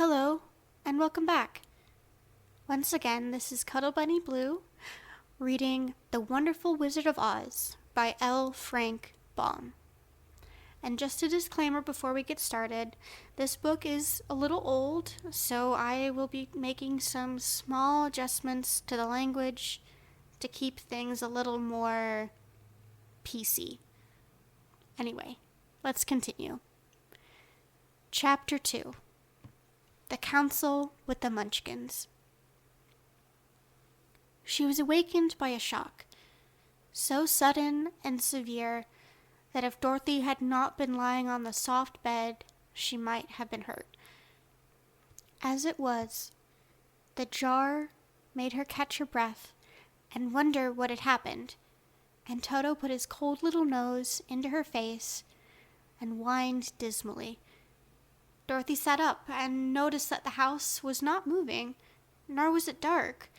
Hello, and welcome back. Once again, this is Cuddle Bunny Blue reading The Wonderful Wizard of Oz by L. Frank Baum. And just a disclaimer before we get started, this book is a little old, so I will be making some small adjustments to the language to keep things a little more PC. Anyway, let's continue. Chapter 2. The Council with the Munchkins. She was awakened by a shock, so sudden and severe that if Dorothy had not been lying on the soft bed, she might have been hurt. As it was, the jar made her catch her breath and wonder what had happened, and Toto put his cold little nose into her face and whined dismally. Dorothy sat up and noticed that the house was not moving, nor was it dark,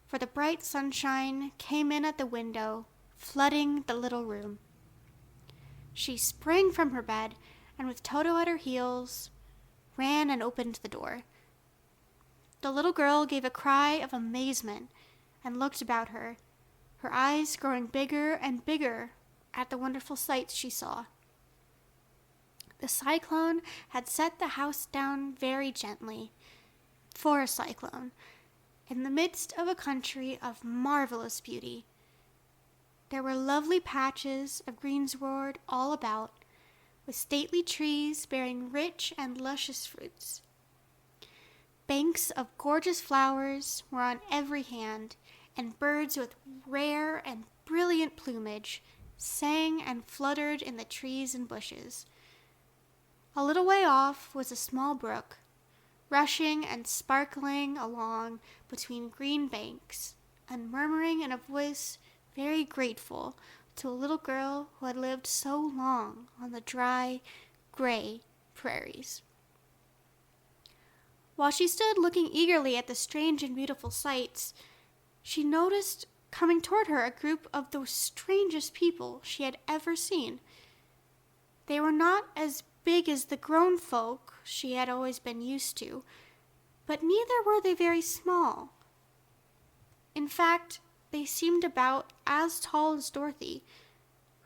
for the bright sunshine came in at the window, flooding the little room. She sprang from her bed, and with Toto at her heels, ran and opened the door. The little girl gave a cry of amazement and looked about her, her eyes growing bigger and bigger at the wonderful sights she saw. The cyclone had set the house down very gently, for a cyclone, in the midst of a country of marvelous beauty. There were lovely patches of greensward all about, with stately trees bearing rich and luscious fruits. Banks of gorgeous flowers were on every hand, and birds with rare and brilliant plumage sang and fluttered in the trees and bushes. A little way off was a small brook, rushing and sparkling along between green banks, and murmuring in a voice very grateful to a little girl who had lived so long on the dry, gray prairies. While she stood looking eagerly at the strange and beautiful sights, she noticed coming toward her a group of the strangest people she had ever seen. They were not as big as the grown folk she had always been used to, but neither were they very small. In fact, they seemed about as tall as Dorothy,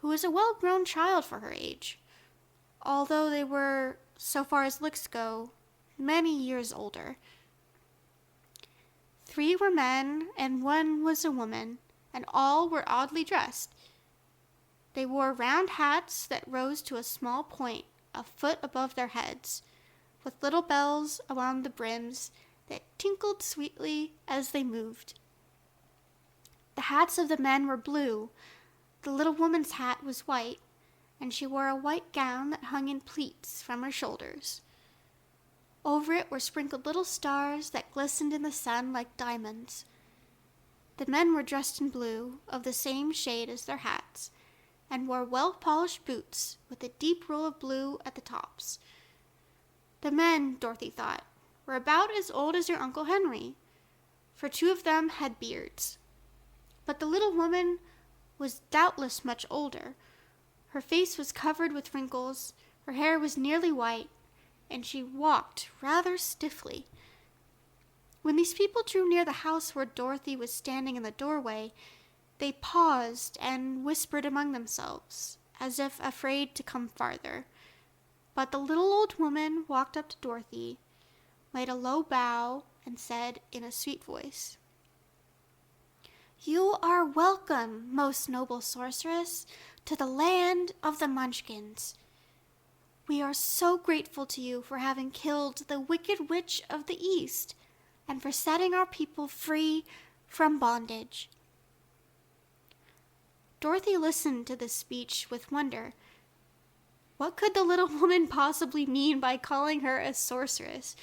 who was a well-grown child for her age, although they were, so far as looks go, many years older. 3 were men and 1 was a woman, and all were oddly dressed. They wore round hats that rose to a small point a foot above their heads, with little bells around the brims that tinkled sweetly as they moved. The hats of the men were blue, the little woman's hat was white, and she wore a white gown that hung in pleats from her shoulders. Over it were sprinkled little stars that glistened in the sun like diamonds. The men were dressed in blue, of the same shade as their hats, and wore well-polished boots with a deep roll of blue at the tops. The men, Dorothy thought, were about as old as your Uncle Henry, for 2 of them had beards. But the little woman was doubtless much older. Her face was covered with wrinkles, her hair was nearly white, and she walked rather stiffly. When these people drew near the house where Dorothy was standing in the doorway, they paused and whispered among themselves, as if afraid to come farther. But the little old woman walked up to Dorothy, made a low bow, and said in a sweet voice, "You are welcome, most noble sorceress, to the land of the Munchkins. We are so grateful to you for having killed the wicked witch of the East, and for setting our people free from bondage." Dorothy listened to this speech with wonder. What could the little woman possibly mean by calling her a sorceress,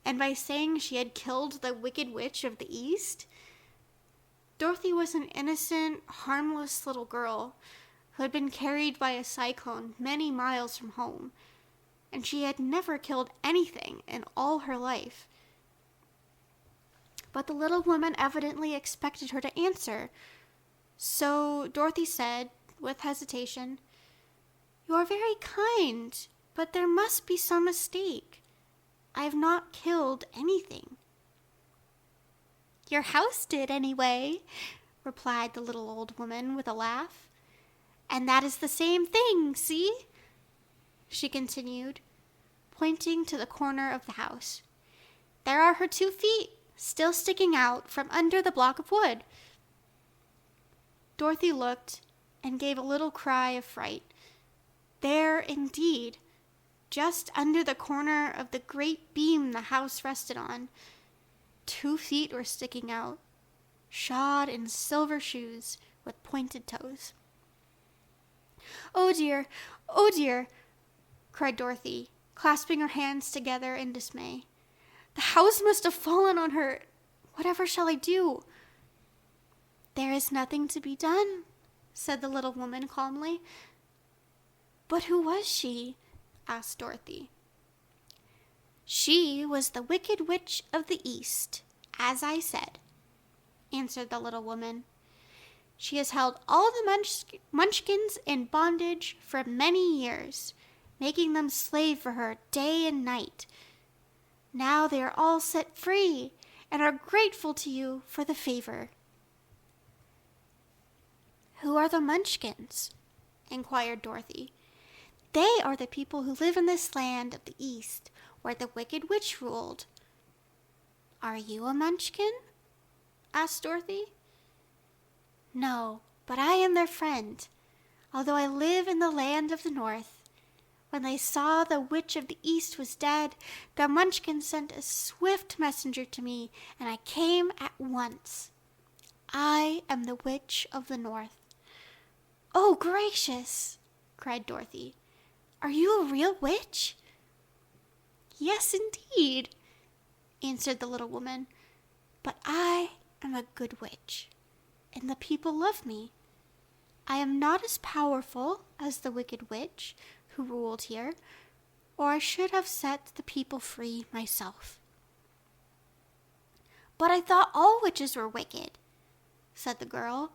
and by saying she had killed the wicked witch of the East? Dorothy was an innocent, harmless little girl who had been carried by a cyclone many miles from home, and she had never killed anything in all her life. But the little woman evidently expected her to answer, so Dorothy said, with hesitation, "You are very kind, but there must be some mistake. I have not killed anything." "Your house did, anyway," replied the little old woman with a laugh. "And that is the same thing, see?" she continued, pointing to the corner of the house. "There are her 2 feet, still sticking out from under the block of wood." Dorothy looked and gave a little cry of fright. There, indeed, just under the corner of the great beam the house rested on, 2 feet were sticking out, shod in silver shoes with pointed toes. "Oh dear, oh dear," cried Dorothy, clasping her hands together in dismay. "The house must have fallen on her. Whatever shall I do?" "There is nothing to be done," said the little woman calmly. "But who was she?" asked Dorothy. "She was the Wicked Witch of the East, as I said," answered the little woman. "She has held all the Munchkins in bondage for many years, making them slave for her day and night. Now they are all set free and are grateful to you for the favor." "Who are the Munchkins?" inquired Dorothy. "They are the people who live in this land of the East where the Wicked Witch ruled." "Are you a Munchkin?" asked Dorothy. "No, but I am their friend, although I live in the land of the North. When they saw the Witch of the East was dead, the Munchkins sent a swift messenger to me, and I came at once. I am the Witch of the North." "Oh, gracious!" cried Dorothy. "Are you a real witch?" "Yes, indeed," answered the little woman. "But I am a good witch, and the people love me. I am not as powerful as the Wicked Witch who ruled here, or I should have set the people free myself." "But I thought all witches were wicked," said the girl,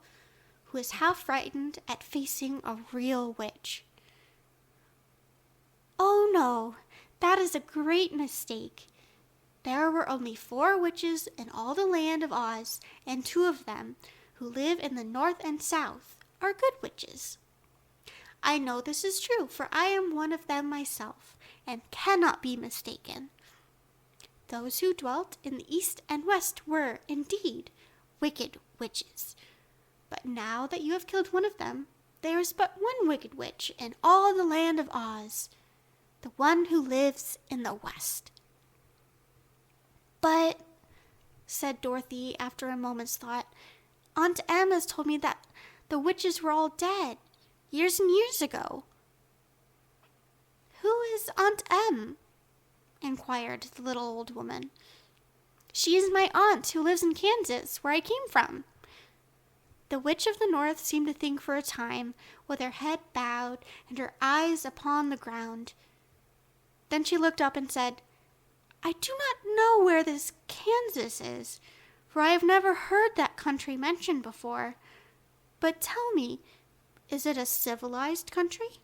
who was half frightened at facing a real witch. "Oh no, that is a great mistake. There were only 4 witches in all the land of Oz, and 2 of them, who live in the North and South, are good witches. I know this is true, for I am one of them myself, and cannot be mistaken. Those who dwelt in the East and West were, indeed, wicked witches. But now that you have killed one of them, there is but one wicked witch in all the land of Oz, the one who lives in the West." "But," said Dorothy after a moment's thought, "Aunt Em has told me that the witches were all dead, years and years ago." "Who is Aunt Em?" inquired the little old woman. "She is my aunt who lives in Kansas, where I came from." The Witch of the North seemed to think for a time, with her head bowed and her eyes upon the ground. Then she looked up and said, "I do not know where this Kansas is, for I have never heard that country mentioned before. But tell me, is it a civilized country?"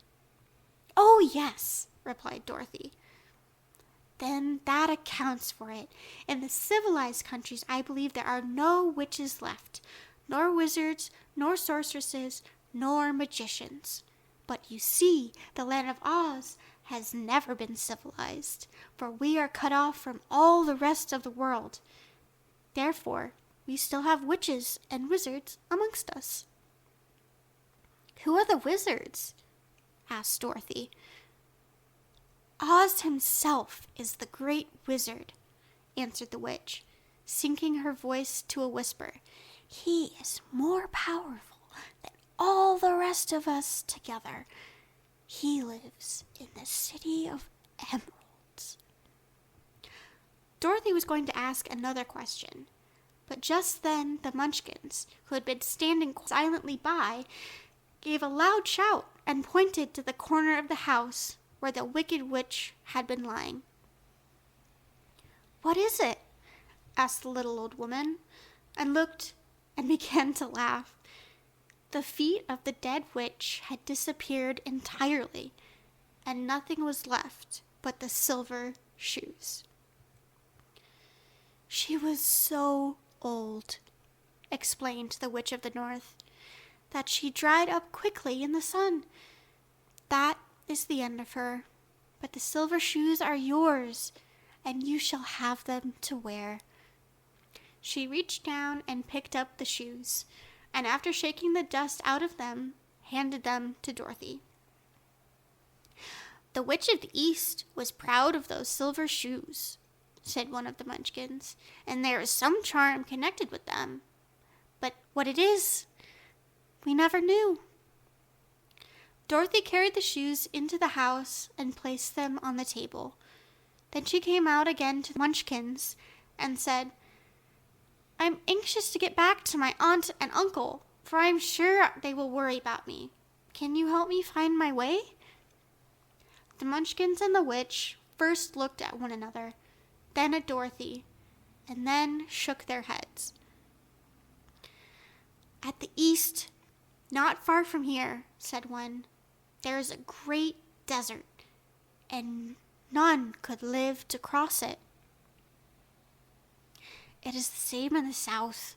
"Oh, yes," replied Dorothy. "Then that accounts for it. In the civilized countries, I believe there are no witches left, nor wizards, nor sorceresses, nor magicians. But you see, the land of Oz has never been civilized, for we are cut off from all the rest of the world. Therefore, we still have witches and wizards amongst us." "Who are the wizards?" asked Dorothy. "Oz himself is the great wizard," answered the witch, sinking her voice to a whisper. "He is more powerful than all the rest of us together. He lives in the City of Emeralds." Dorothy was going to ask another question, but just then the Munchkins, who had been standing silently by, gave a loud shout and pointed to the corner of the house where the Wicked Witch had been lying. "What is it?" asked the little old woman, and looked and began to laugh. The feet of the dead witch had disappeared entirely, and nothing was left but the silver shoes. She was so old, explained the Witch of the North, that she dried up quickly in the sun. That is the end of her, but the silver shoes are yours, and you shall have them to wear. She reached down and picked up the shoes, and after shaking the dust out of them, handed them to Dorothy. The Witch of the East was proud of those silver shoes, said one of the Munchkins, and there is some charm connected with them. But what it is, we never knew. Dorothy carried the shoes into the house and placed them on the table. Then she came out again to the Munchkins and said, I'm anxious to get back to my aunt and uncle, for I am sure they will worry about me. Can you help me find my way? The Munchkins and the witch first looked at one another, then at Dorothy, and then shook their heads. At the east, not far from here, said one, there is a great desert, and none could live to cross it. It is the same in the south,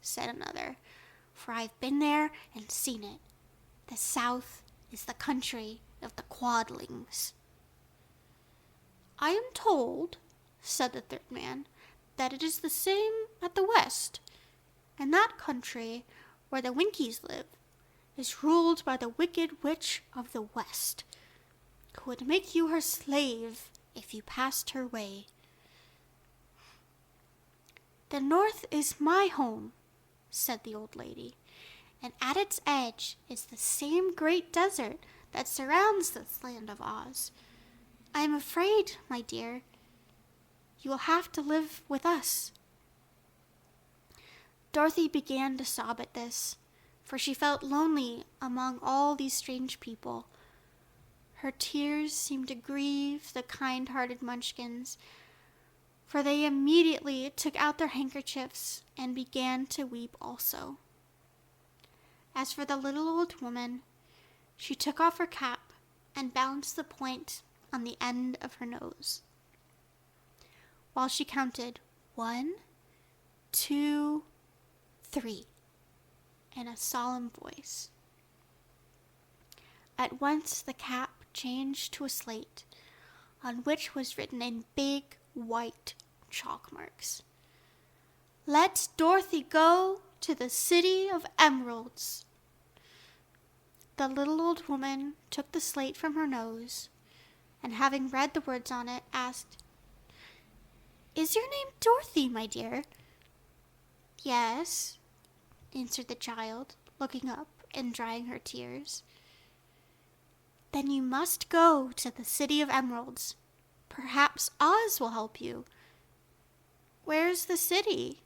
said another, for I've been there and seen it. The south is the country of the Quadlings. I am told, said the third man, that it is the same at the west, and that country where the Winkies live is ruled by the wicked witch of the west, who would make you her slave if you passed her way. The north is my home, said the old lady, and at its edge is the same great desert that surrounds this land of Oz. I am afraid, my dear, you will have to live with us. Dorothy began to sob at this, for she felt lonely among all these strange people. Her tears seemed to grieve the kind-hearted Munchkins, for they immediately took out their handkerchiefs and began to weep also. As for the little old woman, she took off her cap and balanced the point on the end of her nose, while she counted 1, 2, 3 in a solemn voice. At once the cap changed to a slate, on which was written in big white chalk marks, Let Dorothy go to the City of Emeralds. The little old woman took the slate from her nose, and having read the words on it, asked, Is your name Dorothy, my dear? Yes, answered the child, looking up and drying her tears. Then you must go to the City of Emeralds. Perhaps Oz will help you. Where's the city?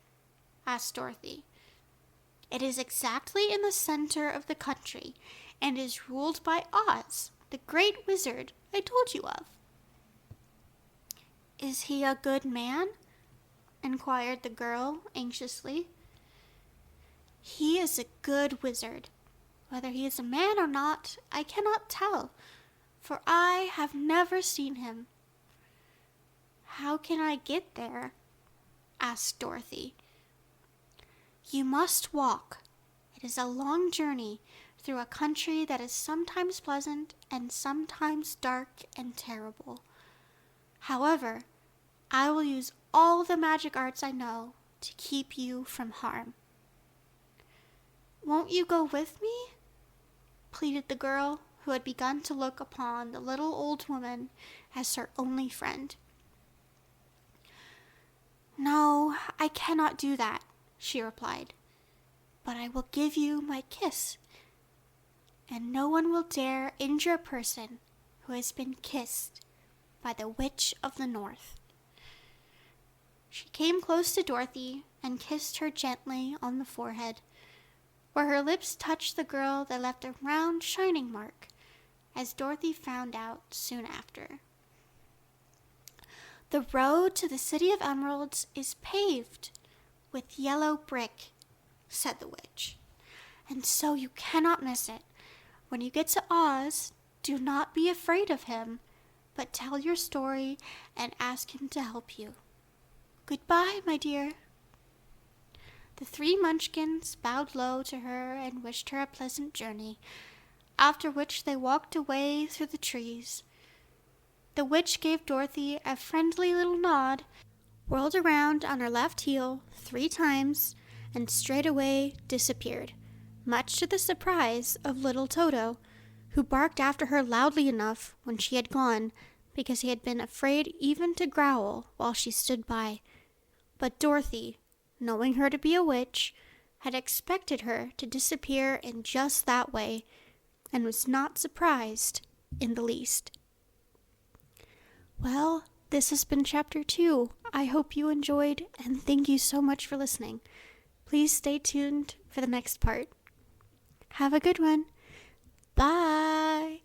Asked Dorothy. It is exactly in the center of the country and is ruled by Oz, the great wizard I told you of. Is he a good man? Inquired the girl anxiously. He is a good wizard. Whether he is a man or not, I cannot tell, for I have never seen him. How can I get there? Asked Dorothy. You must walk. It is a long journey through a country that is sometimes pleasant and sometimes dark and terrible. However, I will use all the magic arts I know to keep you from harm. Won't you go with me? Pleaded the girl, who had begun to look upon the little old woman as her only friend. No, I cannot do that, she replied, but I will give you my kiss, and no one will dare injure a person who has been kissed by the Witch of the North. She came close to Dorothy and kissed her gently on the forehead. Where her lips touched the girl, they left a round, shining mark, as Dorothy found out soon after. The road to the City of Emeralds is paved with yellow brick, said the witch, and so you cannot miss it. When you get to Oz, do not be afraid of him, but tell your story and ask him to help you. Goodbye, my dear." The three Munchkins bowed low to her and wished her a pleasant journey, after which they walked away through the trees. The witch gave Dorothy a friendly little nod, whirled around on her left heel 3 times, and straightway disappeared, much to the surprise of little Toto, who barked after her loudly enough when she had gone, because he had been afraid even to growl while she stood by. But Dorothy, knowing her to be a witch, had expected her to disappear in just that way, and was not surprised in the least. Well, this has been Chapter 2. I hope you enjoyed, and thank you so much for listening. Please stay tuned for the next part. Have a good one. Bye!